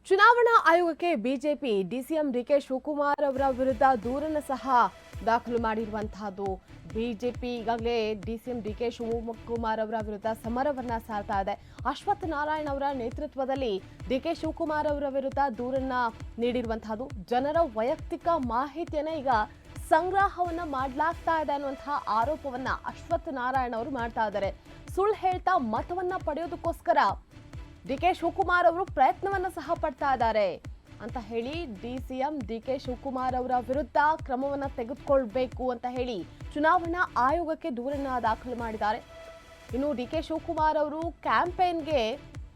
ಚುನಾವಣಾ ಆಯೋಗಕ್ಕೆ BJP DCM DK Shivakumar ಅವರ ವಿರುದ್ಧ ದೂರನ್ನು ಸಹ ದಾಖಲು ಮಾಡಿರುವಂತಹದ್ದು. ಬಿಜೆಪಿ ಈಗಾಗಲೇ ಡಿಸಿಎಂ ಡಿಕೆ ಶಿವಕುಮಾರ್ ಅವರ ವಿರುದ್ಧ ಸಮರವನ್ನ ಸಾರ್ತಾ ಇದೆ. ಅಶ್ವಥ್ ನಾರಾಯಣ್ ಅವರ ನೇತೃತ್ವದಲ್ಲಿ ಡಿಕೆ ಶಿವಕುಮಾರ್ ಅವರ ವಿರುದ್ಧ ದೂರನ್ನ ನೀಡಿರುವಂತಹದ್ದು. ಜನರ ವೈಯಕ್ತಿಕ ಮಾಹಿತಿಯನ್ನ ಈಗ ಸಂಗ್ರಹವನ್ನ ಮಾಡಲಾಗ್ತಾ ಇದೆ ಅನ್ನುವಂತಹ ಆರೋಪವನ್ನ ಅಶ್ವಥ್ ನಾರಾಯಣ್ ಅವರು ಮಾಡ್ತಾ ಇದ್ದಾರೆ. ಸುಳ್ಳು ಹೇಳ್ತಾ ಮತವನ್ನ ಪಡೆಯೋದಕ್ಕೋಸ್ಕರ ಡಿಕೆ ಶಿವಕುಮಾರ್ ಅವರು ಪ್ರಯತ್ನವನ್ನ ಸಹ ಪಡ್ತಾ ಇದ್ದಾರೆ ಅಂತ ಹೇಳಿ ಡಿಸಿಎಂ ಡಿಕೆ ಶಿವಕುಮಾರ್ ಅವರ ವಿರುದ್ಧ ಕ್ರಮವನ್ನ ತೆಗೆದುಕೊಳ್ಬೇಕು ಅಂತ ಹೇಳಿ ಚುನಾವಣಾ ಆಯೋಗಕ್ಕೆ ದೂರನ್ನ ದಾಖಲು ಮಾಡಿದ್ದಾರೆ. ಇನ್ನು ಡಿಕೆ ಶಿವಕುಮಾರ್ ಅವರು ಕ್ಯಾಂಪೇನ್ಗೆ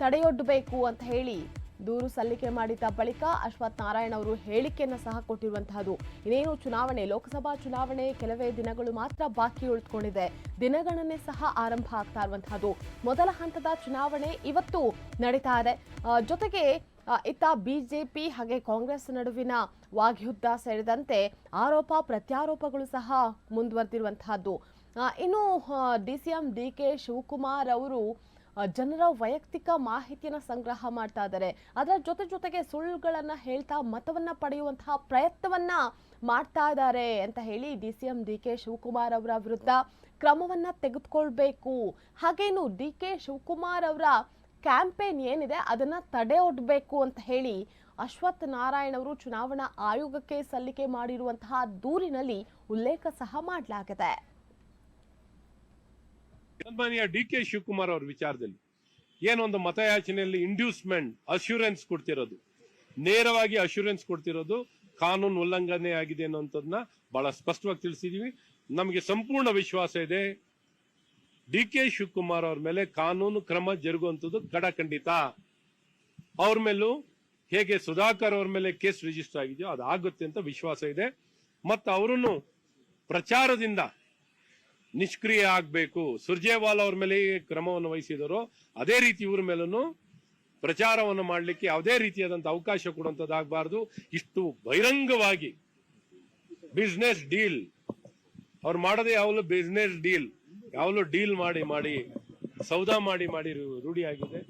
ತಡೆಯೊಡ್ಡಬೇಕು ಅಂತ ಹೇಳಿ ದೂರು ಸಲ್ಲಿಕೆ ಮಾಡಿದ ಬಳಿಕ ಅಶ್ವಥ್ ನಾರಾಯಣ್ ಅವರು ಹೇಳಿಕೆಯನ್ನು ಸಹ ಕೊಟ್ಟಿರುವಂತಹದ್ದು. ಇನ್ನೇನು ಚುನಾವಣೆ, ಲೋಕಸಭಾ ಚುನಾವಣೆ ಕೆಲವೇ ದಿನಗಳು ಮಾತ್ರ ಬಾಕಿ ಉಳಿದುಕೊಂಡಿದೆ. ದಿನಗಣನೆ ಸಹ ಆರಂಭ ಆಗ್ತಾ ಇರುವಂತಹದ್ದು. ಮೊದಲ ಹಂತದ ಚುನಾವಣೆ ಇವತ್ತು ನಡೀತಾ ಇದೆ. ಜೊತೆಗೆ ಇತ್ತ ಬಿಜೆಪಿ ಹಾಗೆ ಕಾಂಗ್ರೆಸ್ ನಡುವಿನ ವಾಗ್ಯುದ್ಧ ಸೇರಿದಂತೆ ಆರೋಪ ಪ್ರತ್ಯಾರೋಪಗಳು ಸಹ ಮುಂದುವರೆದಿರುವಂತಹದ್ದು. ಇನ್ನು ಡಿಸಿಎಂ ಡಿಕೆ ಶಿವಕುಮಾರ್ ಅವರು ಜನರ ವೈಯಕ್ತಿಕ ಮಾಹಿತಿಯನ್ನು ಸಂಗ್ರಹ ಮಾಡ್ತಾ ಇದ್ದಾರೆ. ಅದರ ಜೊತೆಗೆ ಸುಳ್ಳುಗಳನ್ನ ಹೇಳ್ತಾ ಮತವನ್ನ ಪಡೆಯುವಂತಹ ಪ್ರಯತ್ನವನ್ನ ಮಾಡ್ತಾ ಇದ್ದಾರೆ ಅಂತ ಹೇಳಿ ಡಿಸಿಎಂ ಡಿಕೆ ಶಿವಕುಮಾರ್ ಅವರ ವಿರುದ್ಧ ಕ್ರಮವನ್ನ ತೆಗೆದುಕೊಳ್ಬೇಕು. ಹಾಗೇನು ಡಿಕೆ ಶಿವಕುಮಾರ್ ಅವರ ಕ್ಯಾಂಪೇನ್ ಏನಿದೆ ಅದನ್ನ ತಡೆ ಒಡ್ಬೇಕು ಅಂತ ಹೇಳಿ ಅಶ್ವಥ್ ನಾರಾಯಣ್ ಅವರು ಚುನಾವಣಾ ಆಯೋಗಕ್ಕೆ ಸಲ್ಲಿಕೆ ಮಾಡಿರುವಂತಹ ದೂರಿನಲ್ಲಿ ಉಲ್ಲೇಖ ಸಹ ಮಾಡಲಾಗಿದೆ. ಸನ್ಮಾನ್ಯ ಡಿಕೆ ಶಿವಕುಮಾರ್ ಅವರ ವಿಚಾರದಲ್ಲಿ ಏನೊಂದು ಮತಯಾಚನೆಯಲ್ಲಿ ಇಂಡ್ಯೂಸ್ಮೆಂಟ್ ಅಶ್ಯೂರೆನ್ಸ್ ಕೊಡ್ತಿರೋದು, ನೇರವಾಗಿ ಅಶ್ಯೂರೆನ್ಸ್ ಕೊಡ್ತಿರೋದು ಕಾನೂನು ಉಲ್ಲಂಘನೆ ಆಗಿದೆ ಅನ್ನೋಂಥದ್ದನ್ನ ಬಹಳ ಸ್ಪಷ್ಟವಾಗಿ ತಿಳಿಸಿದೀವಿ. ನಮಗೆ ಸಂಪೂರ್ಣ ವಿಶ್ವಾಸ ಇದೆ ಡಿಕೆ ಶಿವಕುಮಾರ್ ಅವ್ರ ಮೇಲೆ ಕಾನೂನು ಕ್ರಮ ಜರುಗುವಂಥದ್ದು ಖಡಖಂಡಿತ. ಅವ್ರ ಮೇಲೂ ಹೇಗೆ ಸುಧಾಕರ್ ಅವ್ರ ಮೇಲೆ ಕೇಸ್ ರಿಜಿಸ್ಟರ್ ಆಗಿದೆಯೋ ಅದಾಗುತ್ತೆ ಅಂತ ವಿಶ್ವಾಸ ಇದೆ. ಮತ್ತು ಅವರನ್ನು ಪ್ರಚಾರದಿಂದ ನಿಷ್ಕ್ರಿಯ ಆಗಬೇಕು. ಸುರ್ಜೇವಾಲಾ ಅವ್ರ ಮೇಲೆ ಕ್ರಮವನ್ನು ವಹಿಸಿದರೋ ಅದೇ ರೀತಿ ಇವ್ರ ಮೇಲೂ ಪ್ರಚಾರವನ್ನು ಮಾಡಲಿಕ್ಕೆ ಯಾವುದೇ ರೀತಿಯಾದಂತಹ ಅವಕಾಶ ಕೊಡುವಂತದ್ದಾಗಬಾರದು. ಇಷ್ಟು ಬಹಿರಂಗವಾಗಿ ಬಿಸ್ನೆಸ್ ಡೀಲ್ ಅವ್ರು ಮಾಡೋದೇ ಯಾವಲೂ ಬಿಸ್ನೆಸ್ ಡೀಲ್, ಯಾವಲೂ ಡೀಲ್ ಮಾಡಿ ಸೌದಾ ಮಾಡಿ ರೂಢಿಯಾಗಿದೆ.